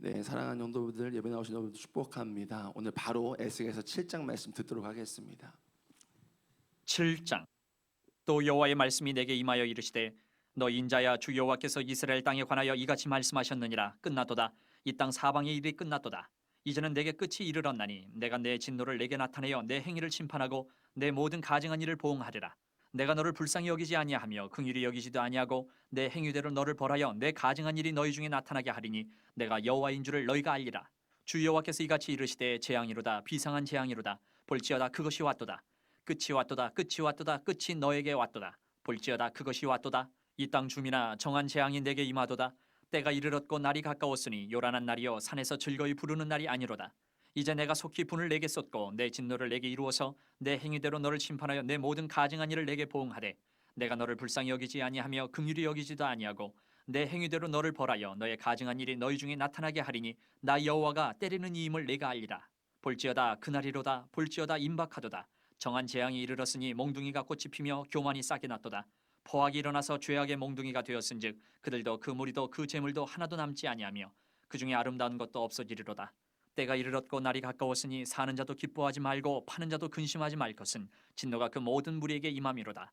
네, 사랑하는 성도분들, 예배 나오신 여러분들 축복합니다. 오늘 바로 에스겔서 7장 말씀 듣도록 하겠습니다. 7장. 또 여호와의 말씀이 내게 임하여 이르시되 너 인자야, 주 여호와께서 이스라엘 땅에 관하여 이같이 말씀하셨느니라. 끝났도다. 이 땅 사방의 일이 끝났도다. 이제는 내게 끝이 이르렀나니 내가 내 진노를 내게 나타내어 내 행위를 심판하고 내 모든 가증한 일을 보응하리라. 내가 너를 불쌍히 여기지 아니하며 긍휼히 여기지도 아니하고 내 행위대로 너를 벌하여 내 가증한 일이 너희 중에 나타나게 하리니 내가 여호와인 줄을 너희가 알리라. 주 여호와께서 이같이 이르시되 재앙이로다, 비상한 재앙이로다. 볼지어다, 그것이 왔도다. 끝이 왔도다. 끝이 왔도다. 끝이 너에게 왔도다. 볼지어다, 그것이 왔도다. 이 땅 주민아, 정한 재앙이 내게 임하도다. 때가 이르렀고 날이 가까웠으니 요란한 날이요 산에서 즐거이 부르는 날이 아니로다. 이제 내가 속히 분을 내게 쏟고 내 진노를 내게 이루어서 내 행위대로 너를 심판하여 내 모든 가증한 일을 내게 보응하되 내가 너를 불쌍히 여기지 아니하며 긍휼히 여기지도 아니하고 내 행위대로 너를 벌하여 너의 가증한 일이 너희 중에 나타나게 하리니 나 여호와가 때리는 이임을 내가 알리라. 볼지어다, 그날이로다. 볼지어다, 임박하도다. 정한 재앙이 이르렀으니 몽둥이가 꽃이 피며 교만이 싹이 났도다. 포악이 일어나서 죄악의 몽둥이가 되었은즉 그들도 그 무리도 그 재물도 하나도 남지 아니하며 그 중에 아름다운 것도 없어지리로다. 때가 이르렀고 날이 가까웠으니 사는 자도 기뻐하지 말고 파는 자도 근심하지 말 것은 진노가 그 모든 무리에게 임함이로다.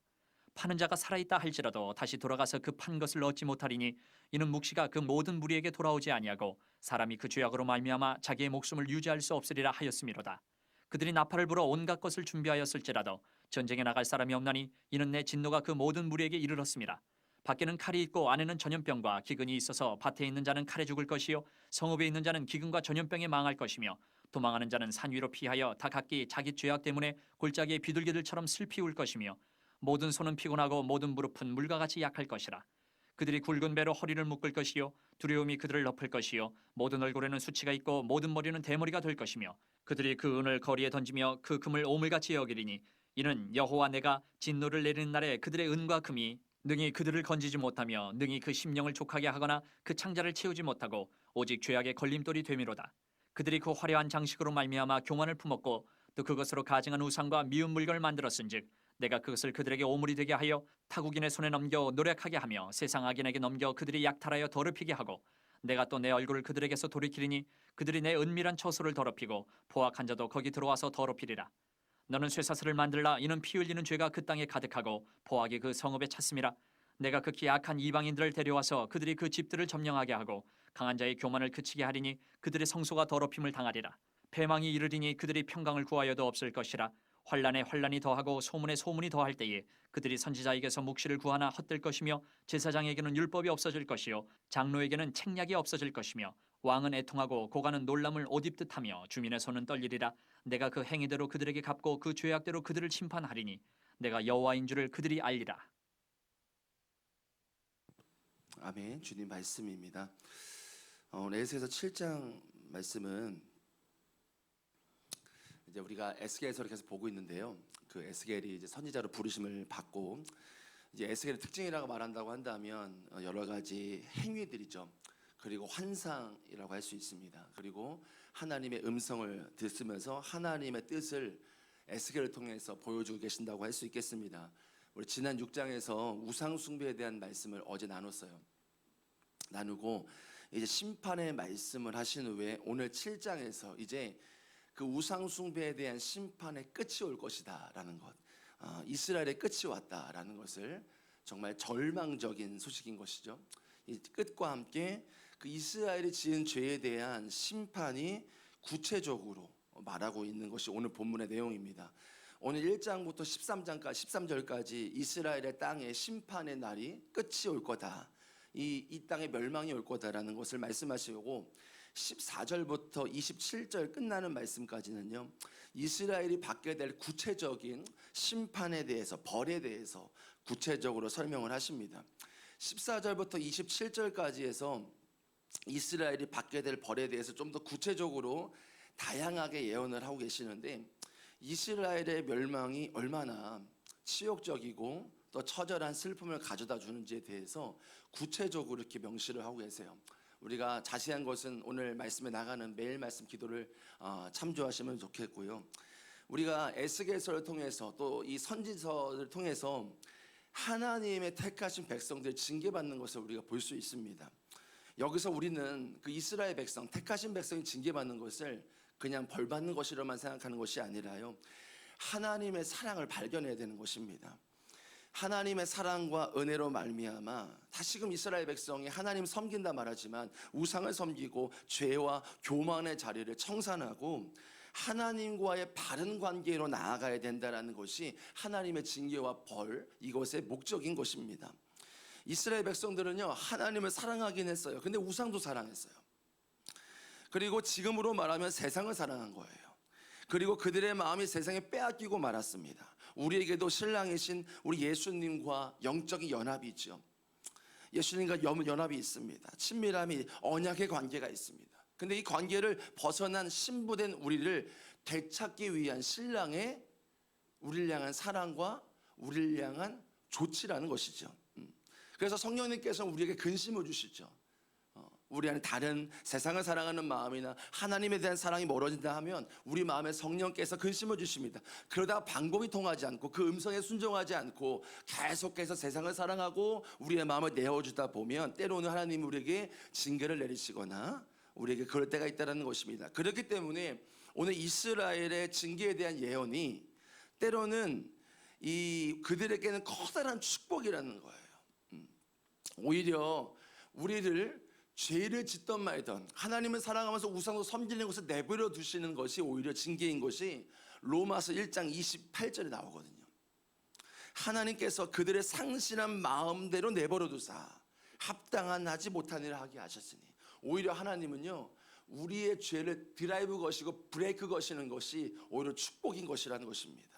파는 자가 살아있다 할지라도 다시 돌아가서 그 판 것을 얻지 못하리니 이는 묵시가 그 모든 무리에게 돌아오지 아니하고 사람이 그 죄악으로 말미암아 자기의 목숨을 유지할 수 없으리라 하였음이로다. 그들이 나팔을 불어 온갖 것을 준비하였을지라도 전쟁에 나갈 사람이 없나니 이는 내 진노가 그 모든 무리에게 이르렀음이라. 밖에는 칼이 있고 안에는 전염병과 기근이 있어서 밭에 있는 자는 칼에 죽을 것이요 성읍에 있는 자는 기근과 전염병에 망할 것이며 도망하는 자는 산 위로 피하여 다 각기 자기 죄악 때문에 골짜기의 비둘기들처럼 슬피 울 것이며 모든 손은 피곤하고 모든 무릎은 물과 같이 약할 것이라. 그들이 굵은 배로 허리를 묶을 것이요 두려움이 그들을 덮을 것이요 모든 얼굴에는 수치가 있고 모든 머리는 대머리가 될 것이며 그들이 그 은을 거리에 던지며 그 금을 오물같이 여기리니 이는 여호와 내가 진노를 내리는 날에 그들의 은과 금이 능히 그들을 건지지 못하며 능히 그 심령을 족하게 하거나 그 창자를 채우지 못하고 오직 죄악의 걸림돌이 되미로다. 그들이 그 화려한 장식으로 말미암아 교만을 품었고 또 그것으로 가증한 우상과 미운 물건을 만들었은즉 내가 그것을 그들에게 오물이 되게 하여 타국인의 손에 넘겨 노력하게 하며 세상 악인에게 넘겨 그들이 약탈하여 더럽히게 하고 내가 또 내 얼굴을 그들에게서 돌이키리니 그들이 내 은밀한 처소를 더럽히고 포악한 자도 거기 들어와서 더럽히리라. 너는 쇠사슬을 만들라. 이는 피 흘리는 죄가 그 땅에 가득하고 포악이 그 성읍에 찼음이라. 내가 극히 악한 이방인들을 데려와서 그들이 그 집들을 점령하게 하고 강한 자의 교만을 그치게 하리니 그들의 성소가 더럽힘을 당하리라. 패망이 이르리니 그들이 평강을 구하여도 없을 것이라. 환난에 환난이 더하고 소문에 소문이 더할 때에 그들이 선지자에게서 묵시를 구하나 헛될 것이며 제사장에게는 율법이 없어질 것이요 장로에게는 책략이 없어질 것이며 왕은 애통하고 고관은 놀람을 옷 입듯 하며 주민의 손은 떨리리라. 내가 그 행위대로 그들에게 갚고 그 죄악대로 그들을 심판하리니 내가 여호와인 줄을 그들이 알리라. 아멘. 주님 말씀입니다. 오늘 에스겔서 7장 말씀은 이제 우리가 에스겔서를 계속 보고 있는데요. 그 에스겔이 이제 선지자로 부르심을 받고 이제 에스겔의 특징이라고 말한다고 한다면 여러 가지 행위들이죠. 그리고 환상이라고 할 수 있습니다. 그리고 하나님의 음성을 듣으면서 하나님의 뜻을 에스겔을 통해서 보여주고 계신다고 할 수 있겠습니다. 우리 지난 6장에서 우상 숭배에 대한 말씀을 어제 나누고 이제 심판의 말씀을 하신 후에 오늘 7장에서 이제 그 우상 숭배에 대한 심판의 끝이 올 것이다라는 것, 이스라엘의 끝이 왔다라는 것을 정말 절망적인 소식인 것이죠. 이 끝과 함께 그 이스라엘이 지은 죄에 대한 심판이 구체적으로 말하고 있는 것이 오늘 본문의 내용입니다. 오늘 1장부터 13절까지 이스라엘의 땅에 심판의 날이 끝이 올 거다. 이 땅에 멸망이 올 거다라는 것을 말씀하시고 14절부터 27절 끝나는 말씀까지는요, 이스라엘이 받게 될 구체적인 심판에 대해서, 벌에 대해서 구체적으로 설명을 하십니다. 14절부터 27절까지 해서 이스라엘이 받게 될 벌에 대해서 좀 더 구체적으로 다양하게 예언을 하고 계시는데, 이스라엘의 멸망이 얼마나 치욕적이고 또 처절한 슬픔을 가져다 주는지에 대해서 구체적으로 이렇게 명시를 하고 계세요. 우리가 자세한 것은 오늘 말씀에 나가는 매일 말씀 기도를 참조하시면 좋겠고요. 우리가 에스겔서를 통해서 또 이 선지서를 통해서 하나님의 택하신 백성들 징계받는 것을 우리가 볼 수 있습니다. 여기서 우리는 그 이스라엘 백성, 택하신 백성이 징계받는 것을 그냥 벌받는 것이로만 생각하는 것이 아니라요, 하나님의 사랑을 발견해야 되는 것입니다. 하나님의 사랑과 은혜로 말미암아 다시금 이스라엘 백성이 하나님 섬긴다 말하지만 우상을 섬기고 죄와 교만의 자리를 청산하고 하나님과의 바른 관계로 나아가야 된다는 것이 하나님의 징계와 벌, 이것의 목적인 것입니다. 이스라엘 백성들은요, 하나님을 사랑하긴 했어요. 근데 우상도 사랑했어요. 그리고 지금으로 말하면 세상을 사랑한 거예요. 그리고 그들의 마음이 세상에 빼앗기고 말았습니다. 우리에게도 신랑이신 우리 예수님과 영적인 연합이 있죠. 예수님과 연합이 있습니다. 친밀함이, 언약의 관계가 있습니다. 근데 이 관계를 벗어난 신부된 우리를 되찾기 위한 신랑의 우리를 향한 사랑과 우리를 향한 조치라는 것이죠. 그래서 성령님께서 우리에게 근심을 주시죠. 우리 안에 다른 세상을 사랑하는 마음이나 하나님에 대한 사랑이 멀어진다 하면 우리 마음에 성령께서 근심을 주십니다. 그러다가 방법이 통하지 않고 그 음성에 순종하지 않고 계속해서 세상을 사랑하고 우리의 마음을 내어주다 보면 때로는 하나님이 우리에게 징계를 내리시거나 우리에게 그럴 때가 있다는 것입니다. 그렇기 때문에 오늘 이스라엘의 징계에 대한 예언이 때로는 그들에게는 커다란 축복이라는 거예요. 오히려 우리를 죄를 짓던 말던 하나님을 사랑하면서 우상도 섬기는 것을 내버려 두시는 것이 오히려 징계인 것이 로마서 1장 28절에 나오거든요. 하나님께서 그들의 상실한 마음대로 내버려 두사 합당한 하지 못한 일을 하게 하셨으니, 오히려 하나님은요, 우리의 죄를 드라이브 거시고 브레이크 거시는 것이 오히려 축복인 것이라는 것입니다.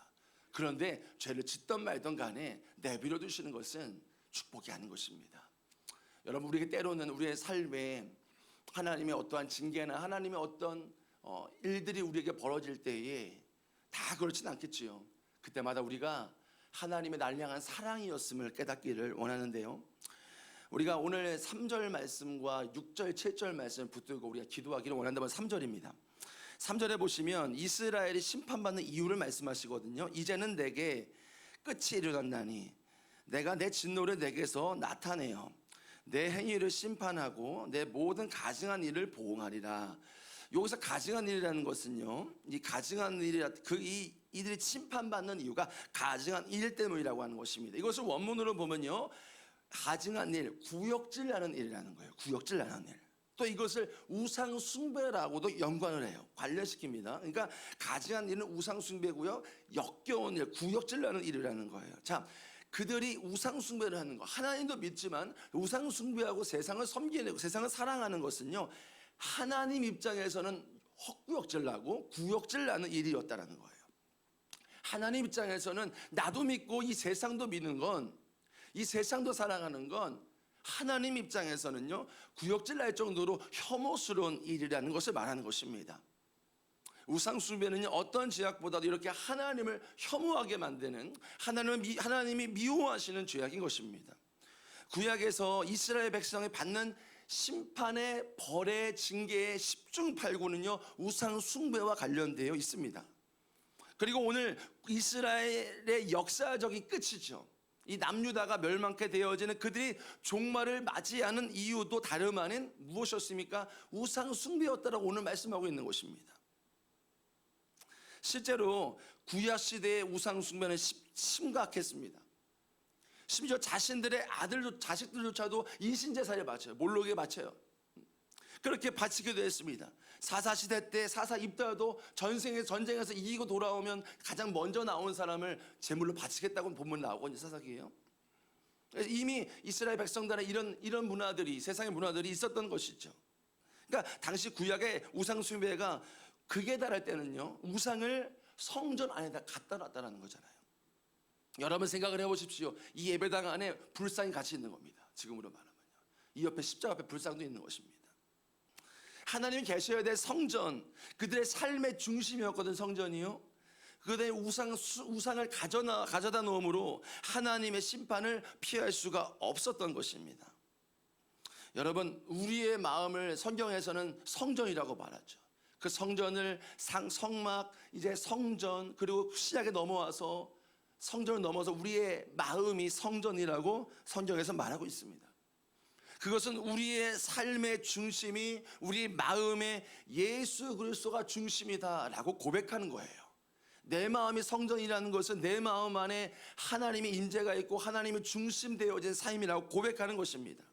그런데 죄를 짓던 말던 간에 내버려 두시는 것은 축복이 아닌 것입니다. 여러분, 우리에게 때로는 우리의 삶에 하나님의 어떠한 징계나 하나님의 어떤 일들이 우리에게 벌어질 때에 다 그렇진 않겠지요. 그때마다 우리가 하나님의 날 향한 사랑이었음을 깨닫기를 원하는데요, 우리가 오늘 3절 말씀과 6절, 7절 말씀을 붙들고 우리가 기도하기를 원한다면 3절입니다. 3절에 보시면 이스라엘이 심판받는 이유를 말씀하시거든요. 이제는 내게 끝이 이르렀나니 내가 내 진노를 내게서 나타내어 내 행위를 심판하고 내 모든 가증한 일을 보응하리라. 여기서 가증한 일이라는 것은요, 이 가증한 일이라 이들이 심판받는 이유가 가증한 일 때문이라고 하는 것입니다. 이것을 원문으로 보면요, 가증한 일, 구역질나는 일이라는 거예요. 구역질나는 일. 또 이것을 우상 숭배라고도 연관을 해요. 관련시킵니다. 그러니까 가증한 일은 우상 숭배고요, 역겨운 일, 구역질나는 일이라는 거예요. 자, 그들이 우상 숭배를 하는 거, 하나님도 믿지만 우상 숭배하고 세상을 섬기고 세상을 사랑하는 것은요, 하나님 입장에서는 헛구역질나고 구역질나는 일이었다라는 거예요. 하나님 입장에서는 나도 믿고 이 세상도 믿는 건, 이 세상도 사랑하는 건 하나님 입장에서는요, 구역질날 정도로 혐오스러운 일이라는 것을 말하는 것입니다. 우상 숭배는 어떤 죄악보다도 이렇게 하나님을 혐오하게 만드는, 하나님이 미워하시는 죄악인 것입니다. 구약에서 이스라엘 백성이 받는 심판의 벌의 징계의 10중 8구는요 우상 숭배와 관련되어 있습니다. 그리고 오늘 이스라엘의 역사적인 끝이죠. 이 남유다가 멸망케 되어지는 그들이 종말을 맞이하는 이유도 다름 아닌 무엇이었습니까? 우상 숭배였다라고 오늘 말씀하고 있는 것입니다. 실제로 구약 시대의 우상 숭배는 심각했습니다. 심지어 자신들의 자식들조차도 인신제사를 바쳐요. 몰록에 바쳐요. 그렇게 바치기도 했습니다. 사사시대 때 사사 입다도 전쟁에서 이기고 돌아오면 가장 먼저 나온 사람을 제물로 바치겠다고 본문 나오거든요. 사사기예요. 이미 이스라엘 백성들의 이런 문화들이, 세상의 문화들이 있었던 것이죠. 그러니까 당시 구약의 우상 숭배가 극에 달할 때는요, 우상을 성전 안에다 갖다 놨다는 거잖아요. 여러분 생각을 해보십시오. 이 예배당 안에 불상이 같이 있는 겁니다. 지금으로 말하면요, 이 옆에 십자가 앞에 불상도 있는 것입니다. 하나님이 계셔야 될 성전, 그들의 삶의 중심이었거든. 성전이요, 그들의 우상을 가져다 놓음으로 하나님의 심판을 피할 수가 없었던 것입니다. 여러분, 우리의 마음을 성경에서는 성전이라고 말하죠. 그 성전을 성막, 이제 성전, 그리고 시작에 넘어와서 성전을 넘어서 우리의 마음이 성전이라고 성경에서 말하고 있습니다. 그것은 우리의 삶의 중심이 우리 마음의 예수 그리스도가 중심이다라고 고백하는 거예요. 내 마음이 성전이라는 것은 내 마음 안에 하나님의 인재가 있고 하나님이 중심되어진 삶이라고 고백하는 것입니다.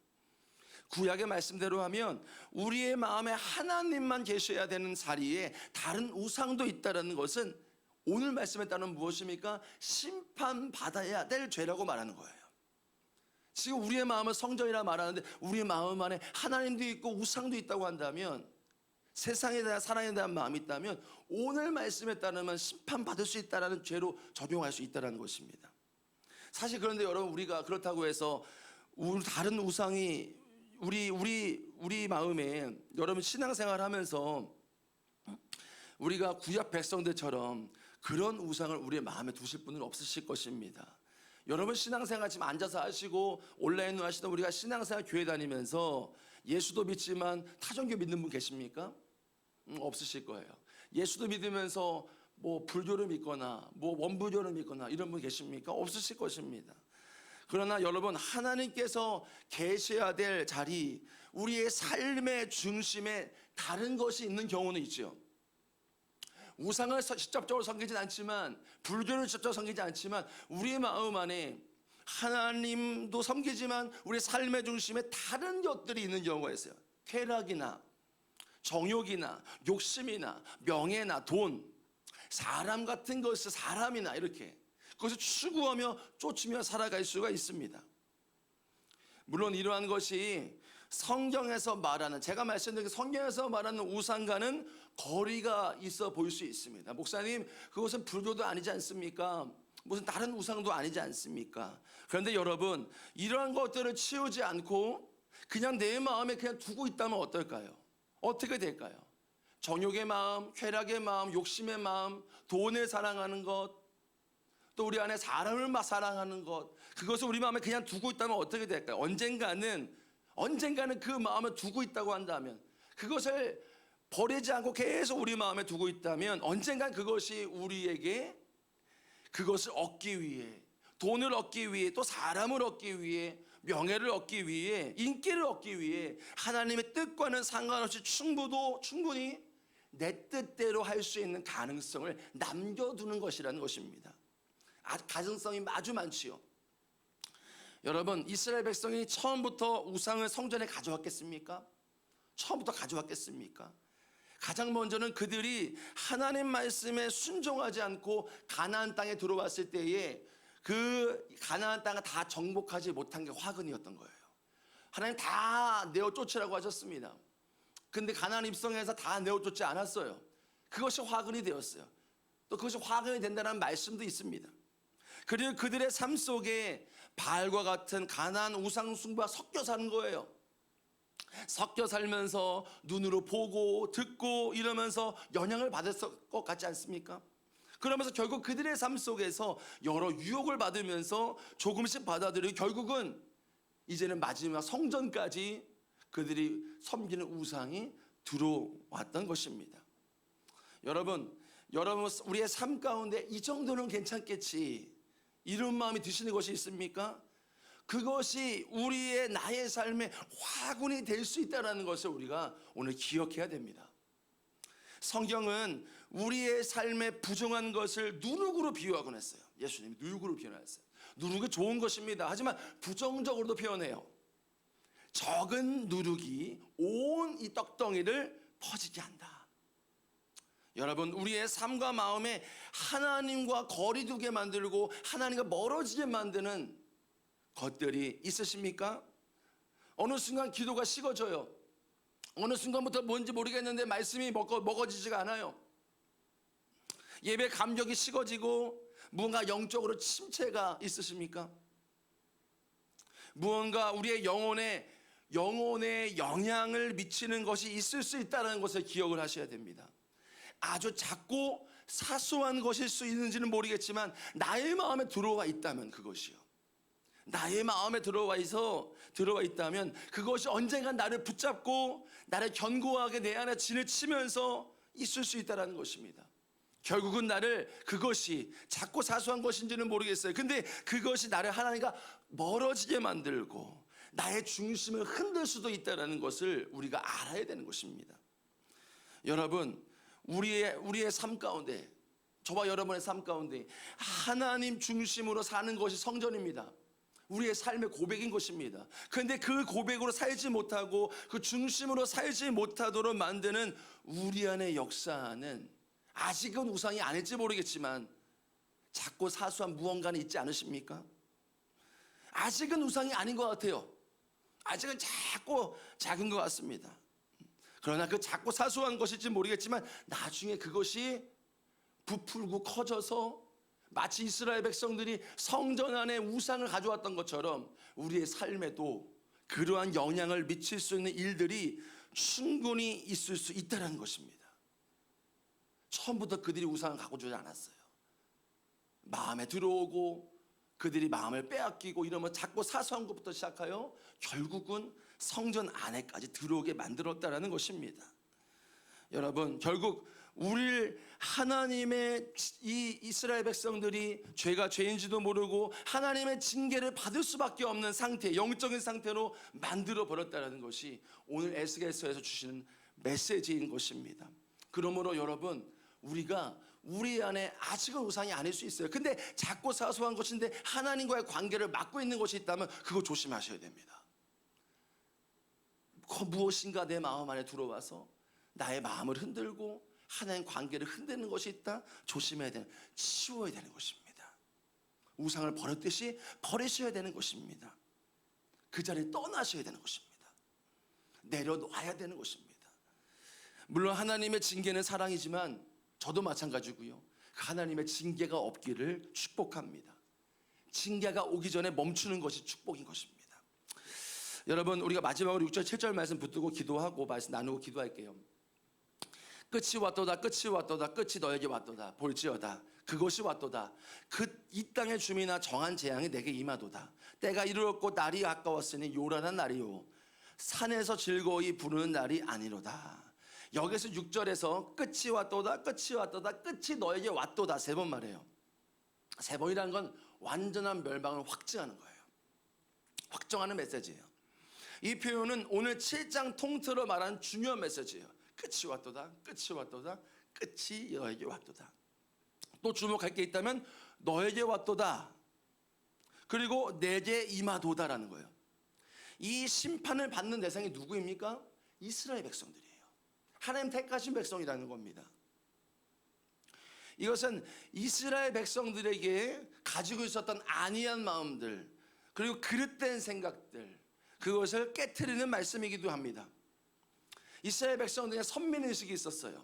구약의 말씀대로 하면 우리의 마음에 하나님만 계셔야 되는 자리에 다른 우상도 있다는 것은 오늘 말씀에 따르면 무엇입니까? 심판받아야 될 죄라고 말하는 거예요. 지금 우리의 마음은 성전이라 말하는데 우리의 마음 안에 하나님도 있고 우상도 있다고 한다면, 세상에 대한 사랑에 대한 마음이 있다면 오늘 말씀에 따르면 심판받을 수 있다는 죄로 적용할 수 있다는 것입니다. 사실 그런데 여러분, 우리가 그렇다고 해서 다른 우상이 우리 마음에, 여러분 신앙생활 하면서 우리가 구약 백성들처럼 그런 우상을 우리의 마음에 두실 분은 없으실 것입니다. 여러분 신앙생활 지금 앉아서 하시고 온라인으로 하시다 우리가 신앙생활 교회 다니면서 예수도 믿지만 타종교 믿는 분 계십니까? 없으실 거예요. 예수도 믿으면서 뭐 불교를 믿거나 뭐 원불교를 믿거나 이런 분 계십니까? 없으실 것입니다. 그러나 여러분, 하나님께서 계셔야 될 자리, 우리의 삶의 중심에 다른 것이 있는 경우는 있죠. 우상을 직접적으로 섬기진 않지만, 불교를 직접적으로 섬기지 않지만 우리의 마음 안에 하나님도 섬기지만 우리의 삶의 중심에 다른 것들이 있는 경우가 있어요. 쾌락이나 정욕이나 욕심이나 명예나 돈, 사람 같은 것을, 사람이나 이렇게 그것을 추구하며 쫓으며 살아갈 수가 있습니다. 물론 이러한 것이 성경에서 말하는, 제가 말씀드린 성경에서 말하는 우상과는 거리가 있어 보일 수 있습니다. 목사님, 그것은 불교도 아니지 않습니까? 무슨 다른 우상도 아니지 않습니까? 그런데 여러분, 이러한 것들을 치우지 않고 그냥 내 마음에 그냥 두고 있다면 어떨까요? 어떻게 될까요? 정욕의 마음, 쾌락의 마음, 욕심의 마음, 돈을 사랑하는 것, 또 우리 안에 사람을 사랑하는 것, 그것을 우리 마음에 그냥 두고 있다면 어떻게 될까요? 언젠가는 그 마음에 두고 있다고 한다면, 그것을 버리지 않고 계속 우리 마음에 두고 있다면 언젠간 그것이 우리에게 그것을 얻기 위해, 돈을 얻기 위해, 또 사람을 얻기 위해, 명예를 얻기 위해, 인기를 얻기 위해 하나님의 뜻과는 상관없이 충분히 내 뜻대로 할 수 있는 가능성을 남겨두는 것이라는 것입니다. 가능성이 아주 많지요. 여러분, 이스라엘 백성이 처음부터 우상을 성전에 가져왔겠습니까? 처음부터 가져왔겠습니까? 가장 먼저는 그들이 하나님 말씀에 순종하지 않고 가나안 땅에 들어왔을 때에 그 가나안 땅을 다 정복하지 못한 게 화근이었던 거예요. 하나님 다 내어 쫓으라고 하셨습니다. 근데 가나안 입성에서 다 내어 쫓지 않았어요. 그것이 화근이 되었어요. 또 그것이 화근이 된다는 말씀도 있습니다. 그리고 그들의 삶 속에 바알과 같은 가나안 우상 숭배가 섞여 사는 거예요. 섞여 살면서 눈으로 보고 듣고 이러면서 영향을 받을 것 같지 않습니까? 그러면서 결국 그들의 삶 속에서 여러 유혹을 받으면서 조금씩 받아들이고 결국은 이제는 마지막 성전까지 그들이 섬기는 우상이 들어왔던 것입니다. 여러분, 우리의 삶 가운데 이 정도는 괜찮겠지, 이런 마음이 드시는 것이 있습니까? 그것이 우리의 나의 삶에 화군이 될 수 있다는 것을 우리가 오늘 기억해야 됩니다. 성경은 우리의 삶에 부정한 것을 누룩으로 비유하곤 했어요. 예수님이 누룩으로 표현했어요. 누룩이 좋은 것입니다. 하지만 부정적으로도 표현해요. 적은 누룩이 온 이 떡덩이를 퍼지게 한다. 여러분, 우리의 삶과 마음에 하나님과 거리 두게 만들고 하나님과 멀어지게 만드는 것들이 있으십니까? 어느 순간 기도가 식어져요. 어느 순간부터 뭔지 모르겠는데 말씀이 먹어지지가 않아요. 예배 감격이 식어지고 무언가 영적으로 침체가 있으십니까? 무언가 우리의 영혼에 영향을 미치는 것이 있을 수 있다는 것을 기억을 하셔야 됩니다. 아주 작고 사소한 것일 수 있는지는 모르겠지만 나의 마음에 들어와 있다면, 그것이요, 나의 마음에 들어와 있다면 그것이 언젠가 나를 붙잡고 나를 견고하게 내 안에 진을 치면서 있을 수 있다는 것입니다. 결국은 그것이 작고 사소한 것인지는 모르겠어요. 근데 그것이 나를 하나님과 멀어지게 만들고 나의 중심을 흔들 수도 있다는 것을 우리가 알아야 되는 것입니다. 여러분, 우리의 삶 가운데, 저와 여러분의 삶 가운데 하나님 중심으로 사는 것이 성전입니다. 우리의 삶의 고백인 것입니다. 그런데 그 고백으로 살지 못하고 그 중심으로 살지 못하도록 만드는 우리 안의 역사는 아직은 우상이 아닐지 모르겠지만 작고 사소한 무언가는 있지 않으십니까? 아직은 우상이 아닌 것 같아요. 아직은 작고 작은 것 같습니다. 그러나 그 작고 사소한 것일지 모르겠지만 나중에 그것이 부풀고 커져서 마치 이스라엘 백성들이 성전 안에 우상을 가져왔던 것처럼 우리의 삶에도 그러한 영향을 미칠 수 있는 일들이 충분히 있을 수 있다는 것입니다. 처음부터 그들이 우상을 갖고 주지 않았어요. 마음에 들어오고 그들이 마음을 빼앗기고 이러면 작고 사소한 것부터 시작하여 결국은 성전 안에까지 들어오게 만들었다는 것입니다. 여러분, 결국 우리를 하나님의 이 이스라엘 백성들이 죄가 죄인지도 모르고 하나님의 징계를 받을 수밖에 없는 상태, 영적인 상태로 만들어 버렸다는 것이 오늘 에스겔서에서 주시는 메시지인 것입니다. 그러므로 여러분, 우리가 우리 안에 아직은 우상이 아닐 수 있어요. 근데 작고 사소한 것인데 하나님과의 관계를 막고 있는 것이 있다면 그거 조심하셔야 됩니다. 무엇인가 내 마음 안에 들어와서 나의 마음을 흔들고 하나님 관계를 흔드는 것이 있다. 조심해야 되는, 치워야 되는 것입니다. 우상을 버렸듯이 버리셔야 되는 것입니다. 그 자리에 떠나셔야 되는 것입니다. 내려놓아야 되는 것입니다. 물론 하나님의 징계는 사랑이지만 저도 마찬가지고요. 하나님의 징계가 없기를 축복합니다. 징계가 오기 전에 멈추는 것이 축복인 것입니다. 여러분, 우리가 마지막으로 6절 7절 말씀 붙들고 기도하고 말씀 나누고 기도할게요. 끝이 왔도다, 끝이 왔도다, 끝이 너에게 왔도다. 볼지어다, 그것이 왔도다. 이 땅의 주민아, 정한 재앙이 내게 임하도다. 때가 이르렀고 날이 아까웠으니 요란한 날이요, 산에서 즐거이 부르는 날이 아니로다. 여기서 6절에서 끝이 왔도다, 끝이 왔도다, 끝이 너에게 왔도다 3번 말해요. 3번이라는 건 완전한 멸망을 확증하는 거예요. 확정하는 메시지예요. 이 표현은 오늘 7장 통틀어 말하는 중요한 메시지예요. 끝이 왔도다, 끝이 왔도다, 끝이 너에게 왔도다. 또 주목할 게 있다면 너에게 왔도다, 그리고 내게 임하도다라는 거예요. 이 심판을 받는 대상이 누구입니까? 이스라엘 백성들이에요. 하나님 택하신 백성이라는 겁니다. 이것은 이스라엘 백성들에게 가지고 있었던 안이한 마음들, 그리고 그릇된 생각들, 그것을 깨트리는 말씀이기도 합니다. 이스라엘 백성들의 선민의식이 있었어요.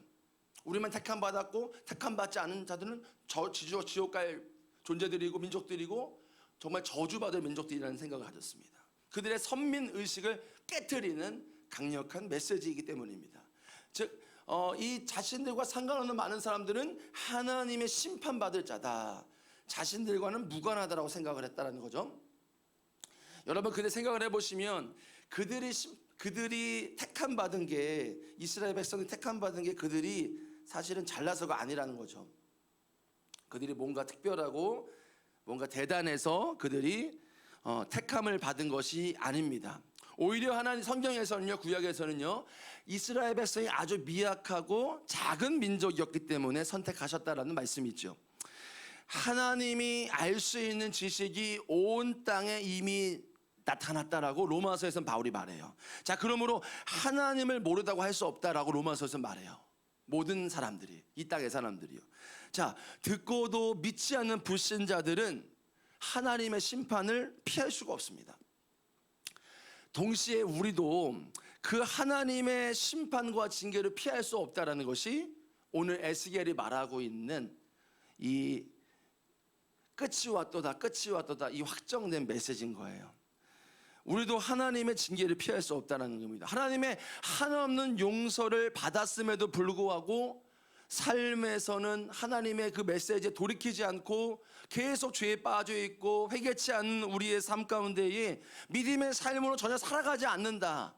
우리만 택함 받았고 택함 받지 않은 자들은 지옥 갈 존재들이고 민족들이고 정말 저주받을 민족들이라는 생각을 가졌습니다. 그들의 선민의식을 깨트리는 강력한 메시지이기 때문입니다. 즉, 이 자신들과 상관없는 많은 사람들은 하나님의 심판받을 자다, 자신들과는 무관하다라고 생각을 했다는 거죠. 여러분, 그들 생각을 해보시면 그들이 택함 받은 게, 이스라엘 백성이 택함 받은 게 그들이 사실은 잘나서가 아니라는 거죠. 그들이 뭔가 특별하고 뭔가 대단해서 그들이 택함을 받은 것이 아닙니다. 오히려 하나님 성경에서는요, 구약에서는요, 이스라엘 백성이 아주 미약하고 작은 민족이었기 때문에 선택하셨다라는 말씀이 있죠. 하나님이 알 수 있는 지식이 온 땅에 이미 나타났다라고 로마서에서는 바울이 말해요. 자, 그러므로 하나님을 모르다고 할 수 없다라고 로마서에서 말해요. 모든 사람들이, 이 땅의 사람들이요. 자, 듣고도 믿지 않는 불신자들은 하나님의 심판을 피할 수가 없습니다. 동시에 우리도 그 하나님의 심판과 징계를 피할 수 없다라는 것이 오늘 에스겔이 말하고 있는 이 끝이 왔도다, 끝이 왔도다, 이 확정된 메시지인 거예요. 우리도 하나님의 징계를 피할 수 없다는 겁니다. 하나님의 한없는 용서를 받았음에도 불구하고 삶에서는 하나님의 그 메시지에 돌이키지 않고 계속 죄에 빠져 있고 회개치 않는 우리의 삶 가운데에 믿음의 삶으로 전혀 살아가지 않는다,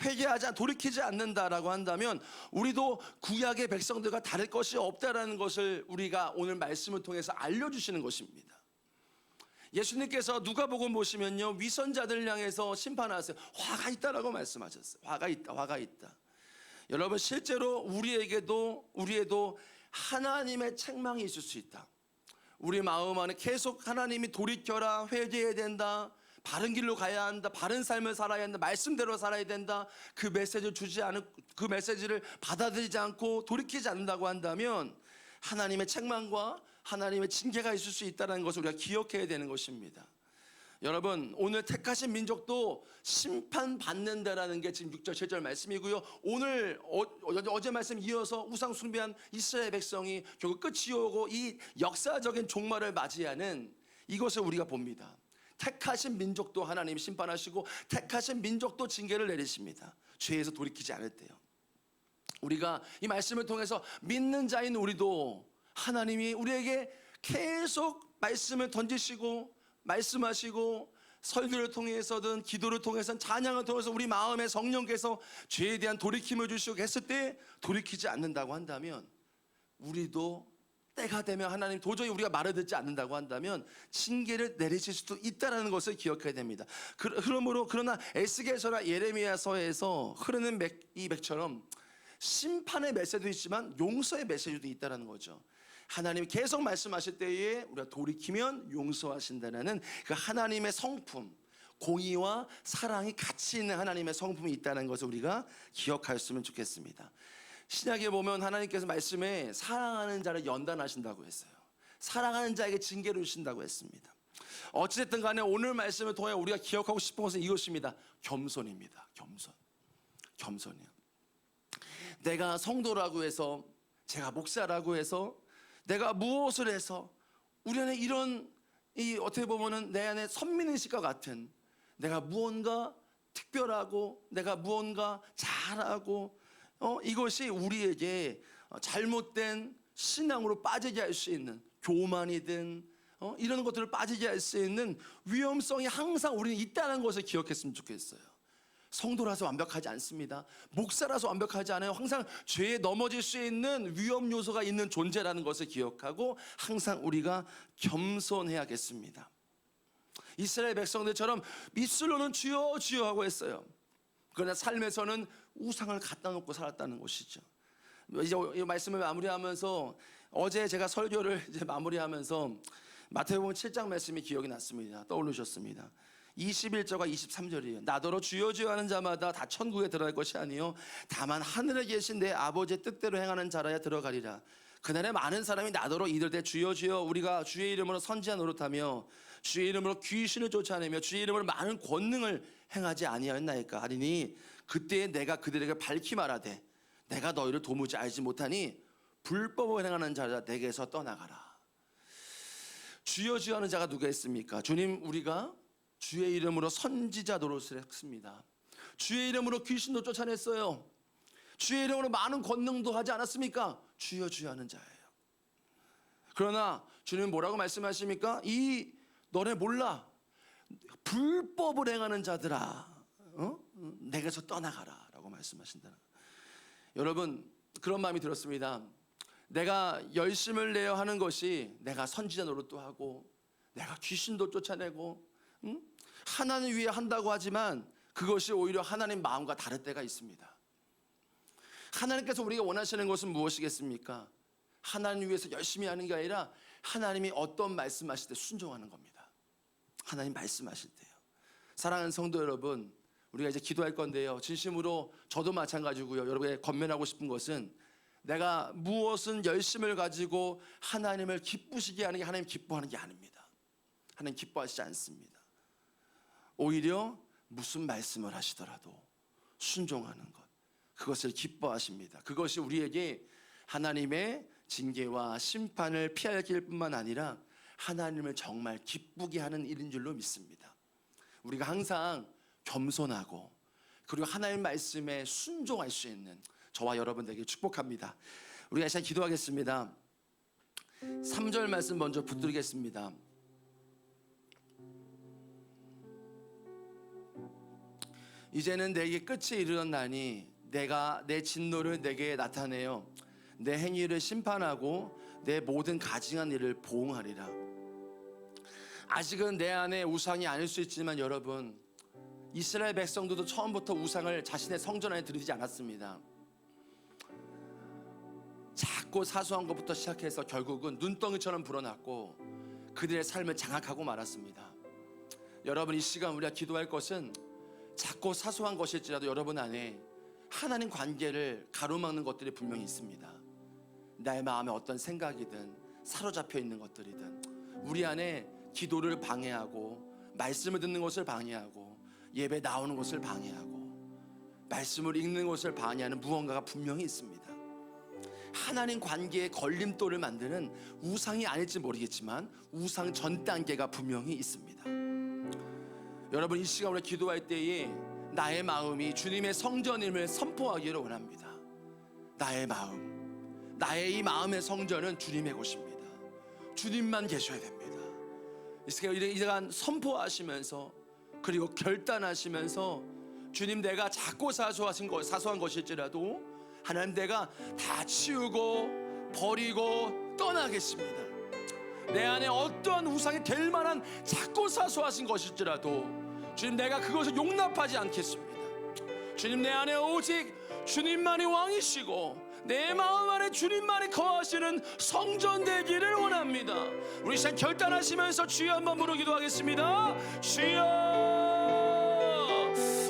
회개하지 돌이키지 않는다라고 한다면 우리도 구약의 백성들과 다를 것이 없다라는 것을 우리가 오늘 말씀을 통해서 알려주시는 것입니다. 예수님께서 누가복음 보시면요, 위선자들을 향해서 심판하세요. 화가 있다라고 말씀하셨어요. 화가 있다, 화가 있다. 여러분, 실제로 우리에도 하나님의 책망이 있을 수 있다. 우리 마음 안에 계속 하나님이 돌이켜라, 회개해야 된다, 바른 길로 가야 한다, 바른 삶을 살아야 한다, 말씀대로 살아야 된다, 그 메시지를 받아들이지 않고 돌이키지 않는다고 한다면 하나님의 책망과 하나님의 징계가 있을 수 있다는 것을 우리가 기억해야 되는 것입니다. 여러분, 오늘 택하신 민족도 심판받는다라는 게 지금 6절 7절 말씀이고요. 오늘 어제 말씀 이어서 우상 숭배한 이스라엘 백성이 결국 끝이 오고 이 역사적인 종말을 맞이하는 이것을 우리가 봅니다. 택하신 민족도 하나님 심판하시고 택하신 민족도 징계를 내리십니다. 죄에서 돌이키지 않을 때요. 우리가 이 말씀을 통해서 믿는 자인 우리도 하나님이 우리에게 계속 말씀을 던지시고 말씀하시고 설교를 통해서든 기도를 통해서든 찬양을 통해서 우리 마음에 성령께서 죄에 대한 돌이킴을 주시고 했을 때 돌이키지 않는다고 한다면 우리도 때가 되면 하나님 도저히 우리가 말을 듣지 않는다고 한다면 징계를 내리실 수도 있다는 것을 기억해야 됩니다. 그러나 에스겔서나 예레미야서에서 흐르는 이 맥처럼 심판의 메시지도 있지만 용서의 메시지도 있다는 거죠. 하나님이 계속 말씀하실 때에 우리가 돌이키면 용서하신다는 그 하나님의 성품, 공의와 사랑이 같이 있는 하나님의 성품이 있다는 것을 우리가 기억하였으면 좋겠습니다. 신약에 보면 하나님께서 말씀에 사랑하는 자를 연단하신다고 했어요. 사랑하는 자에게 징계를 주신다고 했습니다. 어찌됐든 간에 오늘 말씀을 통해 우리가 기억하고 싶은 것은 이것입니다. 겸손입니다. 겸손이요. 내가 성도라고 해서, 제가 목사라고 해서, 내가 무엇을 해서 우리 안에 이런 어떻게 보면은 내 안에 선민의식과 같은, 내가 무언가 특별하고 내가 무언가 잘하고 이것이 우리에게 잘못된 신앙으로 빠지게 할 수 있는, 교만이든 이런 것들을 빠지게 할 수 있는 위험성이 항상 우리는 있다는 것을 기억했으면 좋겠어요. 성도라서 완벽하지 않습니다. 목사라서 완벽하지 않아요. 항상 죄에 넘어질 수 있는 위험 요소가 있는 존재라는 것을 기억하고 항상 우리가 겸손해야겠습니다. 이스라엘 백성들처럼 입술로는 주여 주여 하고 했어요. 그러나 삶에서는 우상을 갖다 놓고 살았다는 것이죠. 이제 이 말씀을 마무리하면서 어제 제가 설교를 이제 마무리하면서 마태복음 7장 말씀이 기억이 났습니다. 떠오르셨습니다. 21절과 23절이에요. 나더러 주여 주여 하는 자마다 다 천국에 들어갈 것이 아니요 다만 하늘에 계신 내 아버지의 뜻대로 행하는 자라야 들어가리라. 그날에 많은 사람이 나더러 이르되 주여 주여 우리가 주의 이름으로 선지자 노릇하며 주의 이름으로 귀신을 쫓아내며 주의 이름으로 많은 권능을 행하지 아니하였나이까 하리니 그때에 내가 그들에게 밝히 말하되 내가 너희를 도무지 알지 못하니 불법을 행하는 자라 내게서 떠나가라. 주여 주여 하는 자가 누가 있습니까? 주님, 우리가 주의 이름으로 선지자 노릇을 했습니다. 주의 이름으로 귀신도 쫓아냈어요. 주의 이름으로 많은 권능도 하지 않았습니까? 주여 주여 하는 자예요. 그러나 주님 뭐라고 말씀하십니까? 너네 몰라, 불법을 행하는 자들아, 내게서 떠나가라 라고 말씀하신다. 여러분, 그런 마음이 들었습니다. 내가 열심을 내어 하는 것이 내가 선지자 노릇도 하고 내가 귀신도 쫓아내고 하나님 위해 한다고 하지만 그것이 오히려 하나님 마음과 다를 때가 있습니다. 하나님께서 우리가 원하시는 것은 무엇이겠습니까? 하나님 위해서 열심히 하는 게 아니라 하나님이 어떤 말씀하실 때 순종하는 겁니다. 하나님 말씀하실 때요. 사랑하는 성도 여러분, 우리가 이제 기도할 건데요, 진심으로 저도 마찬가지고요, 여러분에게 권면하고 싶은 것은 내가 무엇은 열심을 가지고 하나님을 기쁘시게 하는 게 하나님 기뻐하는 게 아닙니다. 하나님 기뻐하시지 않습니다. 오히려 무슨 말씀을 하시더라도 순종하는 것, 그것을 기뻐하십니다. 그것이 우리에게 하나님의 징계와 심판을 피할 길뿐만 아니라 하나님을 정말 기쁘게 하는 일인 줄로 믿습니다. 우리가 항상 겸손하고 그리고 하나님 말씀에 순종할 수 있는 저와 여러분들에게 축복합니다. 우리가 이 시간 기도하겠습니다. 3절 말씀 먼저 붙들겠습니다. 이제는 내게 끝이 이르렀나니 내가 내 진노를 내게 나타내어 내 행위를 심판하고 내 모든 가증한 일을 보응하리라. 아직은 내 안에 우상이 아닐 수 있지만 여러분, 이스라엘 백성들도 처음부터 우상을 자신의 성전 안에 들이지 않았습니다. 작고 사소한 것부터 시작해서 결국은 눈덩이처럼 불어났고 그들의 삶을 장악하고 말았습니다. 여러분, 이 시간 우리가 기도할 것은 작고 사소한 것일지라도 여러분 안에 하나님 관계를 가로막는 것들이 분명히 있습니다. 나의 마음에 어떤 생각이든 사로잡혀 있는 것들이든 우리 안에 기도를 방해하고 말씀을 듣는 것을 방해하고 예배 나오는 것을 방해하고 말씀을 읽는 것을 방해하는 무언가가 분명히 있습니다. 하나님 관계에 걸림돌을 만드는 우상이 아닐지 모르겠지만 우상 전 단계가 분명히 있습니다. 여러분, 이 시간 우리 기도할 때에 나의 마음이 주님의 성전임을 선포하기를 원합니다. 나의 마음, 나의 이 마음의 성전은 주님의 곳입니다. 주님만 계셔야 됩니다. 이 시간 선포하시면서 그리고 결단하시면서 주님, 내가 작고 사소한 것일지라도 하나님, 내가 다 치우고 버리고 떠나겠습니다. 내 안에 어떠한 우상이 될 만한 작고 사소하신 것일지라도 주님, 내가 그것을 용납하지 않겠습니다. 주님, 내 안에 오직 주님만이 왕이시고 내 마음 안에 주님만이 거하시는 성전 되기를 원합니다. 우리 시간 결단하시면서 주여 한번 부르기도 하겠습니다. 주여,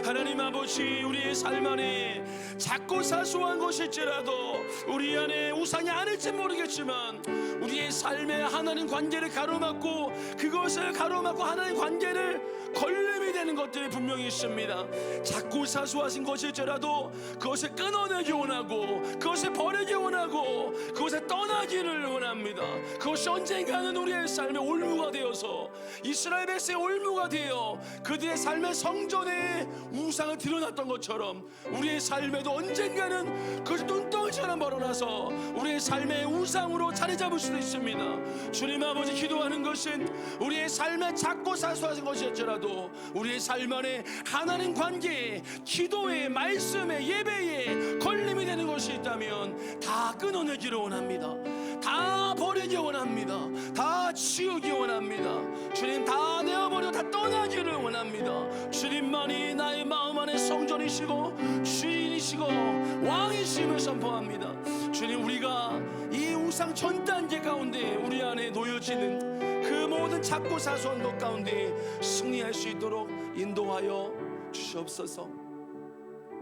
하나님 아버지, 우리의 삶 안에 작고 사소한 것일지라도 우리 안에 우상이 아닐지 모르겠지만 우리의 삶에 하나님 관계를 가로막고 그것을 가로막고 하나님 관계를 걸림이 되는 것들이 분명히 있습니다. 작고 사소하신 것일지라도 그것을 끊어내기 원하고 그것을 버리기 원하고 그것을 떠나기를 원합니다. 그것이 언젠가는 우리의 삶의 올무가 되어서 이스라엘 백성의 올무가 되어 그들의 삶의 성전에 우상을 드러났던 것처럼 우리의 삶에도 언젠가는 그것이 눈덩이처럼 벌어나서 우리의 삶의 우상으로 자리 잡을 수도 있습니다. 주님 아버지, 기도하는 것은 우리의 삶에 작고 사소한 것일지라도 우리의 삶 안에 하나님 관계에, 기도에, 말씀에, 예배에 걸림이 되는 것이 있다면 다 끊어내기를 원합니다. 다 버리기 원합니다. 다 치우기 원합니다. 주님, 다 내어버리고 다 떠나기를 원합니다. 주님만이 나의 마음 안에 성전이시고 주인이시고 왕이심을 선포합니다. 주님, 우리가 이 우상 전 단계 가운데 우리 안에 놓여지는 그 모든 작고 사소한 것 가운데 승리할 수 있도록 인도하여 주시옵소서.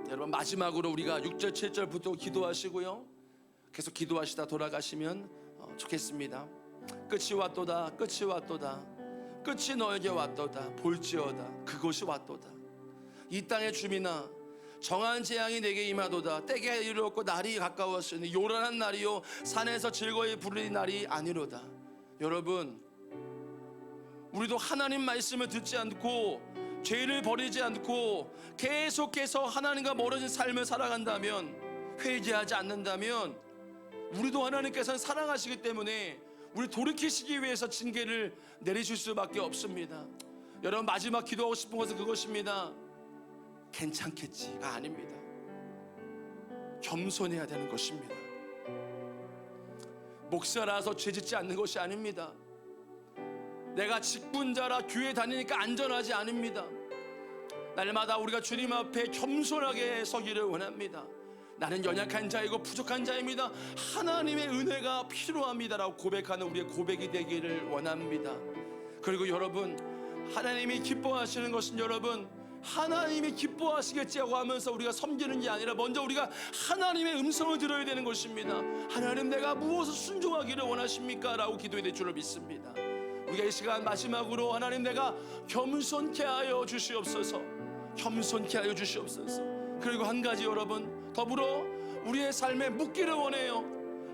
여러분, 마지막으로 우리가 6절 7절부터 기도하시고요, 계속 기도하시다 돌아가시면 좋겠습니다. 끝이 왔도다, 끝이 왔도다, 끝이 너에게 왔도다, 볼지어다 그것이 왔도다. 이 땅의 주민아, 정한 재앙이 내게 임하도다. 때가 이르렀고 날이 가까웠으니 요란한 날이요 산에서 즐거이 부르는 날이 아니로다. 여러분, 우리도 하나님 말씀을 듣지 않고 죄를 버리지 않고 계속해서 하나님과 멀어진 삶을 살아간다면, 회개하지 않는다면 우리도 하나님께서는 사랑하시기 때문에 우리 돌이키시기 위해서 징계를 내리실 수밖에 없습니다. 여러분, 마지막 기도하고 싶은 것은 그것입니다. 괜찮겠지가 아닙니다. 겸손해야 되는 것입니다. 목사라서 죄짓지 않는 것이 아닙니다. 내가 직분자라 교회 다니니까 안전하지 않습니다. 날마다 우리가 주님 앞에 겸손하게 서기를 원합니다. 나는 연약한 자이고 부족한 자입니다. 하나님의 은혜가 필요합니다라고 고백하는 우리의 고백이 되기를 원합니다. 그리고 여러분, 하나님이 기뻐하시는 것은 여러분, 하나님이 기뻐하시겠지라고 하면서 우리가 섬기는 게 아니라 먼저 우리가 하나님의 음성을 들어야 되는 것입니다. 하나님, 내가 무엇을 순종하기를 원하십니까? 라고 기도해야 될 줄로 믿습니다. 우리가 이 시간 마지막으로 하나님, 내가 겸손케 하여 주시옵소서. 겸손케 하여 주시옵소서. 그리고 한 가지, 여러분, 더불어 우리의 삶에 묻기를 원해요.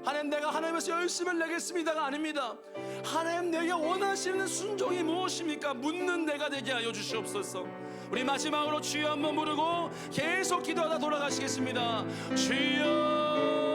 하나님, 내가 하나님께서 열심을 내겠습니다가 아닙니다. 하나님, 내게 원하시는 순종이 무엇입니까? 묻는 내가 되게 하여 주시옵소서. 우리 마지막으로 주여 한번 부르고 계속 기도하다 돌아가시겠습니다. 주여.